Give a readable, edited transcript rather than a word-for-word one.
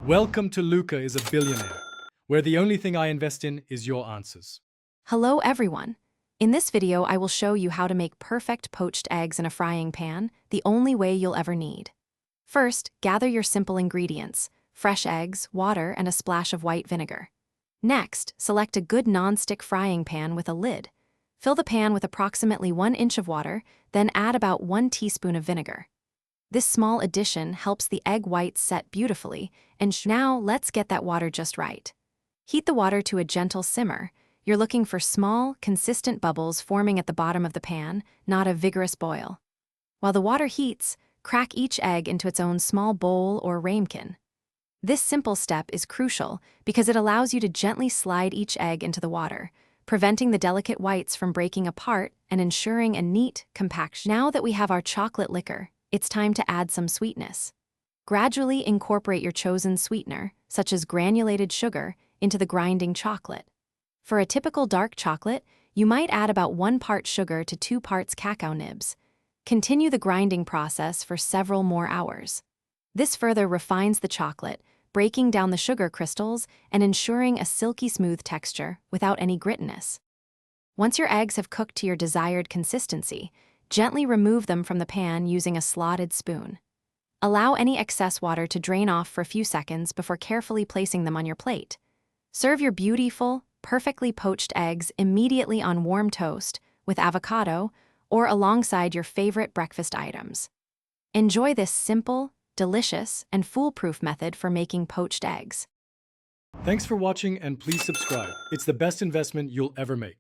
Welcome to Luca is a Billionaire, where the only thing I invest in is your answers. Hello everyone. In this video, I will show you how to make perfect poached eggs in a frying pan, the only way you'll ever need. First, gather your simple ingredients: fresh eggs, water, and a splash of white vinegar. Next, select a good non-stick frying pan with a lid. Fill the pan with approximately 1 inch of water, then add about 1 teaspoon of vinegar. This small addition helps the egg whites set beautifully, and now let's get that water just right. Heat the water to a gentle simmer. You're looking for small, consistent bubbles forming at the bottom of the pan, not a vigorous boil. While the water heats, crack each egg into its own small bowl or ramekin. This simple step is crucial because it allows you to gently slide each egg into the water, preventing the delicate whites from breaking apart and ensuring a neat compaction. Now that we have our chocolate liquor, it's time to add some sweetness. Gradually incorporate your chosen sweetener, such as granulated sugar, into the grinding chocolate. For a typical dark chocolate, you might add about 1 part sugar to 2 parts cacao nibs. Continue the grinding process for several more hours. This further refines the chocolate, breaking down the sugar crystals and ensuring a silky smooth texture without any grittiness. Once your eggs have cooked to your desired consistency, gently remove them from the pan using a slotted spoon. Allow any excess water to drain off for a few seconds before carefully placing them on your plate. Serve your beautiful, perfectly poached eggs immediately on warm toast with avocado or alongside your favorite breakfast items. Enjoy this simple, delicious, and foolproof method for making poached eggs. Thanks for watching and please subscribe. It's the best investment you'll ever make.